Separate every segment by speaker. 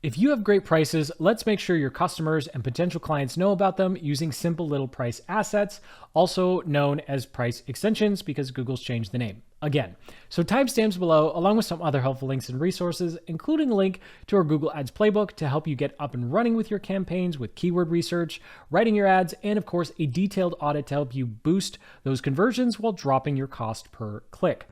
Speaker 1: If you have great prices, let's make sure your customers and potential clients know about them using simple little price assets, also known as price extensions because Google's changed the name again. So timestamps below, along with some other helpful links and resources, including a link to our Google Ads playbook to help you get up and running with your campaigns with keyword research, writing your ads, and of course, a detailed audit to help you boost those conversions while dropping your cost per click.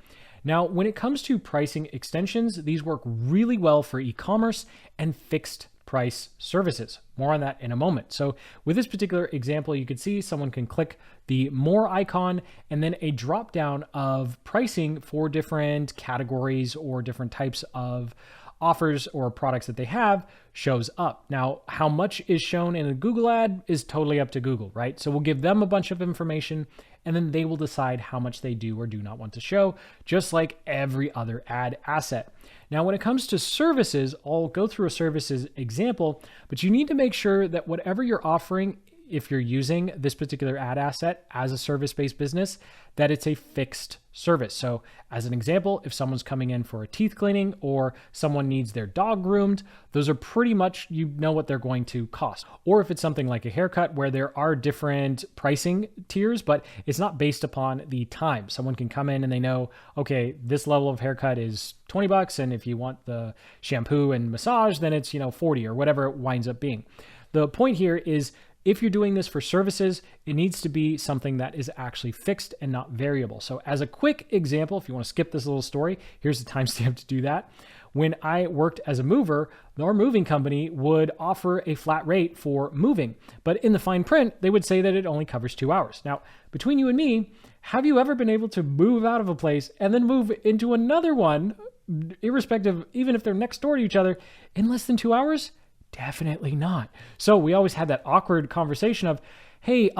Speaker 1: Now, when it comes to pricing extensions, these work really well for e-commerce and fixed price services. More on that in a moment. So with this particular example, you can see someone can click the more icon and then a drop down of pricing for different categories or different types of offers or products that they have shows up. Now, how much is shown in a Google ad is totally up to Google, right? So we'll give them a bunch of information and then they will decide how much they do or do not want to show, just like every other ad asset. Now, when it comes to services, I'll go through a services example, but you need to make sure that whatever you're offering, if you're using this particular ad asset as a service-based business, that it's a fixed service. So as an example, if someone's coming in for a teeth cleaning or someone needs their dog groomed, those are pretty much, you know what they're going to cost. Or if it's something like a haircut where there are different pricing tiers, but it's not based upon the time. Someone can come in and they know, okay, this level of haircut is $20. And if you want the shampoo and massage, then it's, 40 or whatever it winds up being. The point here is, if you're doing this for services, it needs to be something that is actually fixed and not variable. So as a quick example, if you want to skip this little story, here's the timestamp to do that. When I worked as a mover, our moving company would offer a flat rate for moving, but in the fine print, they would say that it only covers 2 hours. Now, between you and me, have you ever been able to move out of a place and then move into another one, irrespective, even if they're next door to each other, in less than 2 hours? Definitely not. So we always had that awkward conversation of, hey,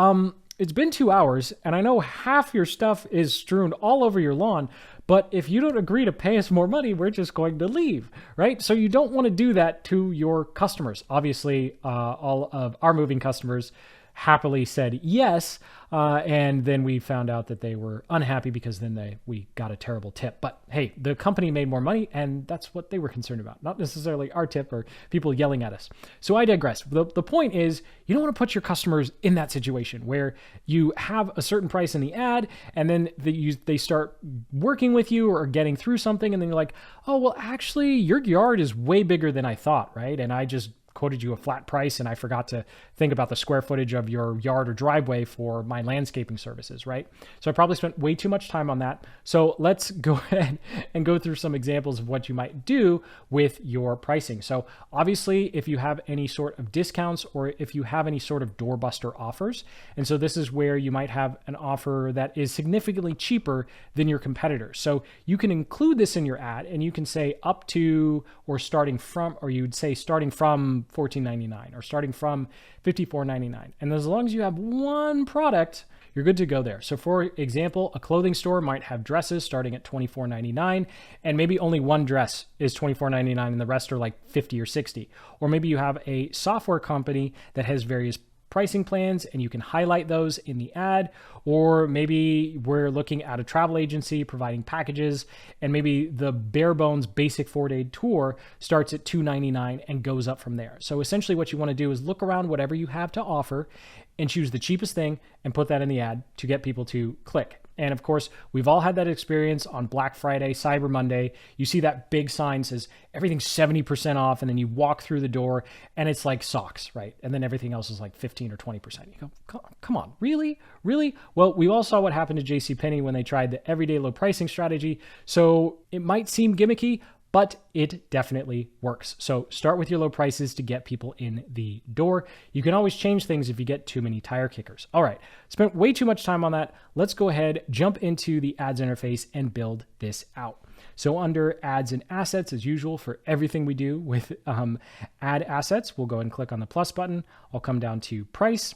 Speaker 1: it's been 2 hours and I know half your stuff is strewn all over your lawn, but if you don't agree to pay us more money, we're just going to leave, right? So you don't want to do that to your customers. Obviously, all of our moving customers happily said yes. And then we found out that they were unhappy because then we got a terrible tip. But hey, the company made more money and that's what they were concerned about, not necessarily our tip or people yelling at us. So I digress. The point is, you don't want to put your customers in that situation where you have a certain price in the ad and then they start working with you or getting through something and then you're like, oh, well, actually your yard is way bigger than I thought, right? And I just quoted you a flat price and I forgot to think about the square footage of your yard or driveway for my landscaping services, right? So I probably spent way too much time on that. So let's go ahead and go through some examples of what you might do with your pricing. So obviously, if you have any sort of discounts or if you have any sort of doorbuster offers, and so this is where you might have an offer that is significantly cheaper than your competitors. So you can include this in your ad and you can say up to or starting from, or you'd say starting from $14.99 or starting from $54.99. And as long as you have one product, you're good to go there. So for example, a clothing store might have dresses starting at $24.99 and maybe only one dress is $24.99 and the rest are like $50 or $60. Or maybe you have a software company that has various pricing plans and you can highlight those in the ad. Or maybe we're looking at a travel agency providing packages and maybe the bare bones basic 4-day tour starts at $2.99 and goes up from there. So essentially what you want to do is look around whatever you have to offer and choose the cheapest thing and put that in the ad to get people to click. And of course, we've all had that experience on Black Friday, Cyber Monday. You see that big sign says everything's 70% off, and then you walk through the door and it's like socks, right? And then everything else is like 15 or 20%. You go, come on, really? Really? Well, we all saw what happened to JCPenney when they tried the everyday low pricing strategy. So it might seem gimmicky, but it definitely works. So start with your low prices to get people in the door. You can always change things if you get too many tire kickers. All right, spent way too much time on that. Let's go ahead, jump into the ads interface and build this out. So under ads and assets, as usual, for everything we do with ad assets, we'll go ahead and click on the plus button. I'll come down to price.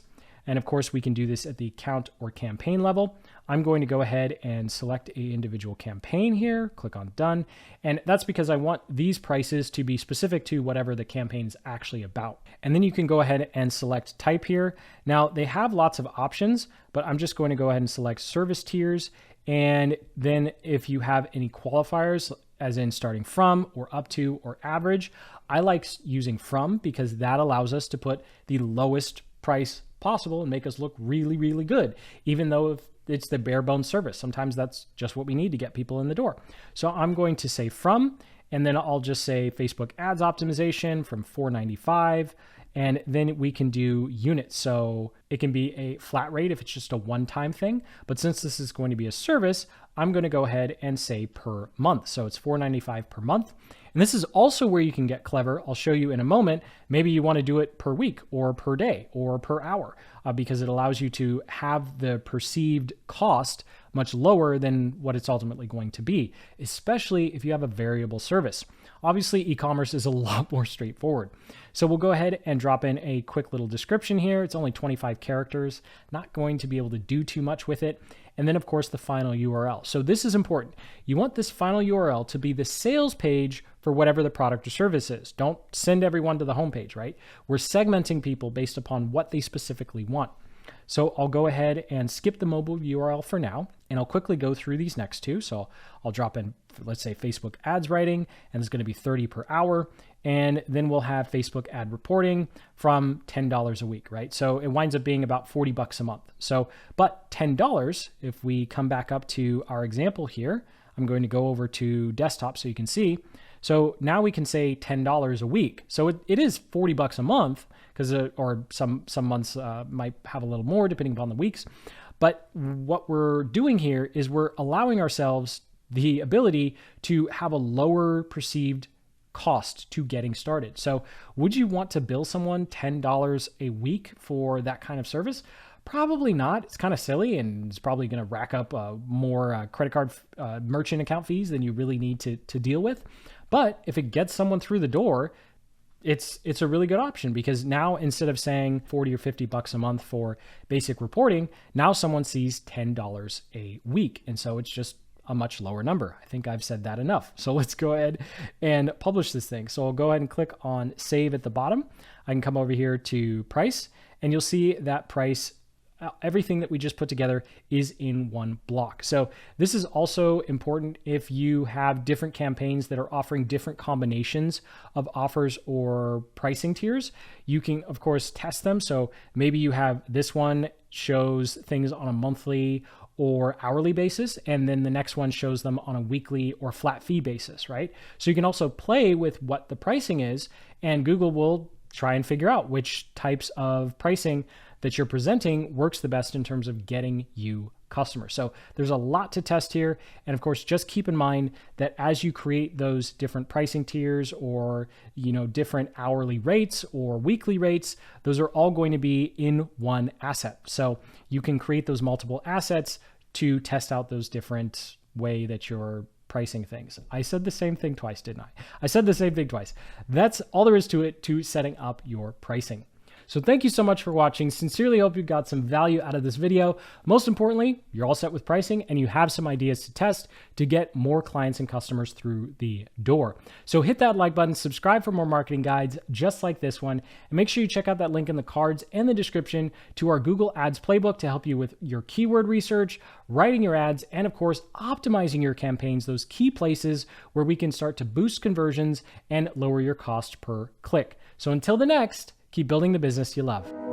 Speaker 1: And of course, we can do this at the account or campaign level. I'm going to go ahead and select an individual campaign here, click on done. And that's because I want these prices to be specific to whatever the campaign is actually about. And then you can go ahead and select type here. Now they have lots of options, but I'm just going to go ahead and select service tiers. And then if you have any qualifiers, as in starting from or up to or average, I like using from because that allows us to put the lowest price possible and make us look really, really good, even though if it's the bare bones service. Sometimes that's just what we need to get people in the door. So I'm going to say from, and then I'll just say Facebook ads optimization from $4.95. And then we can do units. So it can be a flat rate if it's just a one-time thing. But since this is going to be a service, I'm going to go ahead and say per month. So it's $4.95 per month. And this is also where you can get clever. I'll show you in a moment. Maybe you want to do it per week or per day or per hour because it allows you to have the perceived cost much lower than what it's ultimately going to be, especially if you have a variable service. Obviously, e-commerce is a lot more straightforward. So we'll go ahead and drop in a quick little description here. It's only 25 characters, not going to be able to do too much with it. And then, of course, the final URL. So this is important. You want this final URL to be the sales page for whatever the product or service is. Don't send everyone to the homepage, right? We're segmenting people based upon what they specifically want. So I'll go ahead and skip the mobile URL for now, and I'll quickly go through these next two. So I'll drop in, let's say, Facebook ads writing, and it's going to be 30 per hour. And then we'll have Facebook ad reporting from $10 a week, right? So it winds up being about $40 a month. So, but $10, if we come back up to our example here, I'm going to go over to desktop so you can see. So now we can say $10 a week. So it is $40 a month because, or some months might have a little more depending upon the weeks. But what we're doing here is we're allowing ourselves the ability to have a lower perceived cost to getting started. So would you want to bill someone $10 a week for that kind of service? Probably not. It's kind of silly and it's probably going to rack up more credit card merchant account fees than you really need to deal with. But if it gets someone through the door, it's a really good option because now instead of saying 40 or 50 bucks a month for basic reporting, now someone sees $10 a week. And so it's just a much lower number. I think I've said that enough. So let's go ahead and publish this thing. So I'll go ahead and click on save at the bottom. I can come over here to price and you'll see that price, everything that we just put together is in one block. So this is also important if you have different campaigns that are offering different combinations of offers or pricing tiers. You can, of course, test them. So maybe you have this one shows things on a monthly or hourly basis, and then the next one shows them on a weekly or flat fee basis, right? So you can also play with what the pricing is, and Google will try and figure out which types of pricing that you're presenting works the best in terms of getting you customers. So there's a lot to test here. And of course, just keep in mind that as you create those different pricing tiers or, different hourly rates or weekly rates, those are all going to be in one asset. So you can create those multiple assets to test out those different way that you're pricing things. I said the same thing twice, didn't I? I said the same thing twice. That's all there is to it, to setting up your pricing. So thank you so much for watching. Sincerely hope you got some value out of this video. Most importantly, you're all set with pricing and you have some ideas to test to get more clients and customers through the door. So hit that like button, subscribe for more marketing guides just like this one, and make sure you check out that link in the cards and the description to our Google Ads playbook to help you with your keyword research, writing your ads, and of course, optimizing your campaigns, those key places where we can start to boost conversions and lower your cost per click. So until the next, keep building the business you love.